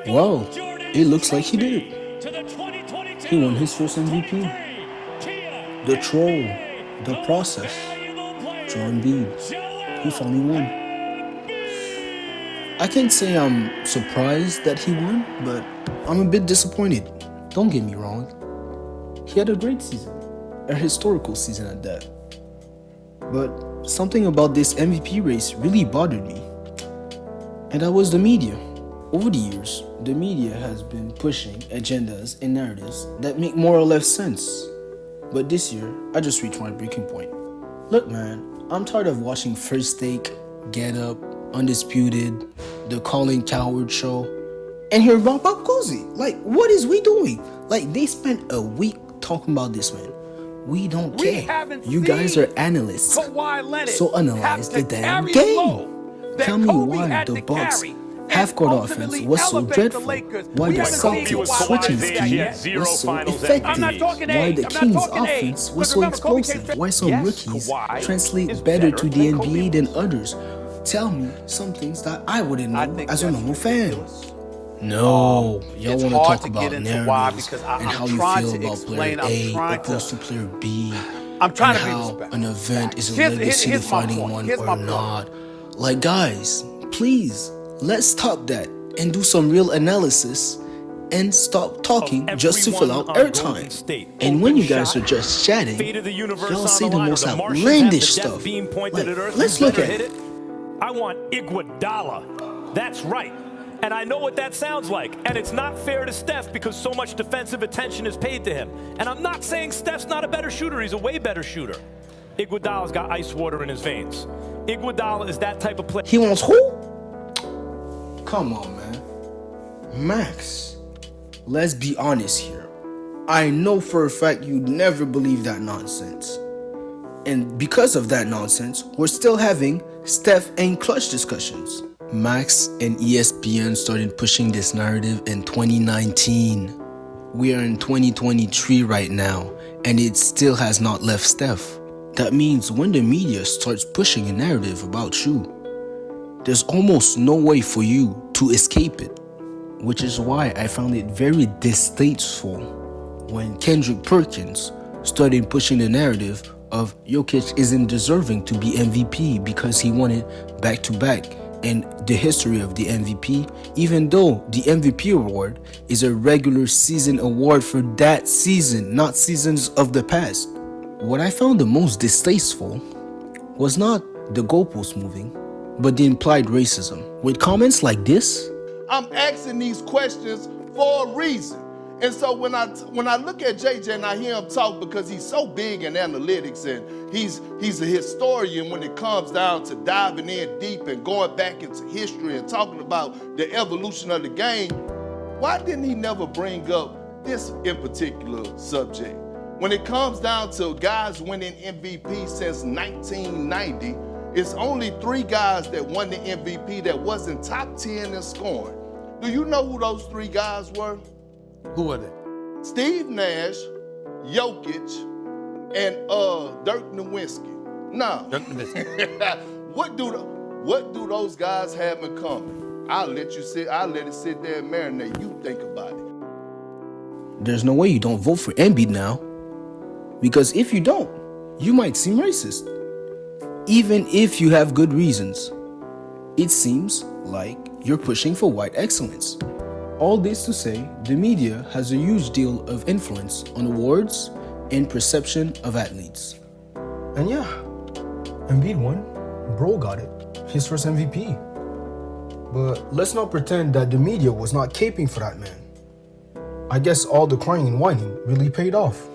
Well, it looks like he did it. He won his first MVP. The troll, the process, Joel Embiid. He finally won. I can't say I'm surprised that he won, but I'm a bit disappointed. Don't get me wrong. He had a great season, a historical season at that. But something about this MVP race really bothered me. And that was the media. Over the years, the media has been pushing agendas and narratives that make more or less sense. But this year, I just reached my breaking point. Look, man, I'm tired of watching First Take, Get Up, Undisputed, The Colin Cowherd Show, and hear about Bob Cousy. Like, what is we doing? Like, they spent a week talking about this, man. We don't care. You guys are analysts, so analyze the damn game. Tell me why the Bucks half-court offense was so dreadful, why the Celtics switching scheme was so effective, why the Kings offense was so explosive, why some rookies translate better to the NBA than others. Tell me some things that I wouldn't know as a normal fan. No, y'all want to talk about narratives and how you feel about player A opposed to player B, and how an event is a legacy-defining one or not. Like, guys, please, let's stop that and do some real analysis and stop talking just to fill out airtime. And when you guys are just chatting, y'all say the most outlandish stuff. Like, let's look at it. I want Iguodala. That's right. And I know what that sounds like. And it's not fair to Steph because so much defensive attention is paid to him. And I'm not saying Steph's not a better shooter. He's a way better shooter. Iguodala's got ice water in his veins. Iguodala is that type of player. He wants who? Come on, man. Max, let's be honest here. I know for a fact you'd never believe that nonsense. And because of that nonsense, we're still having Steph and clutch discussions. Max and ESPN started pushing this narrative in 2019. We are in 2023 right now, and it still has not left Steph. That means when the media starts pushing a narrative about you, there's almost no way for you to escape it. Which is why I found it very distasteful when Kendrick Perkins started pushing the narrative of Jokic isn't deserving to be MVP because he won it back-to-back in the history of the MVP, even though the MVP award is a regular season award for that season, not seasons of the past. What I found the most distasteful was not the goalpost moving, but the implied racism. With comments like this, I'm asking these questions for a reason. And so when I look at JJ and I hear him talk, because he's so big in analytics and he's a historian when it comes down to diving in deep and going back into history and talking about the evolution of the game, why didn't he never bring up this in particular subject? When it comes down to guys winning MVP since 1990, it's only 3 guys that won the MVP that wasn't top 10 in scoring. Do you know who those 3 guys were? Who are they? Steve Nash, Jokic, and Dirk Nowitzki. Now, what do those guys have in common? I'll let it sit there and marinate. You think about it. There's no way you don't vote for Embiid now. Because if you don't, you might seem racist. Even if you have good reasons. It seems like you're pushing for white excellence. All this to say, the media has a huge deal of influence on awards and perception of athletes. And yeah, Embiid won. Bro got it. His first MVP. But let's not pretend that the media was not caping for that man. I guess all the crying and whining really paid off.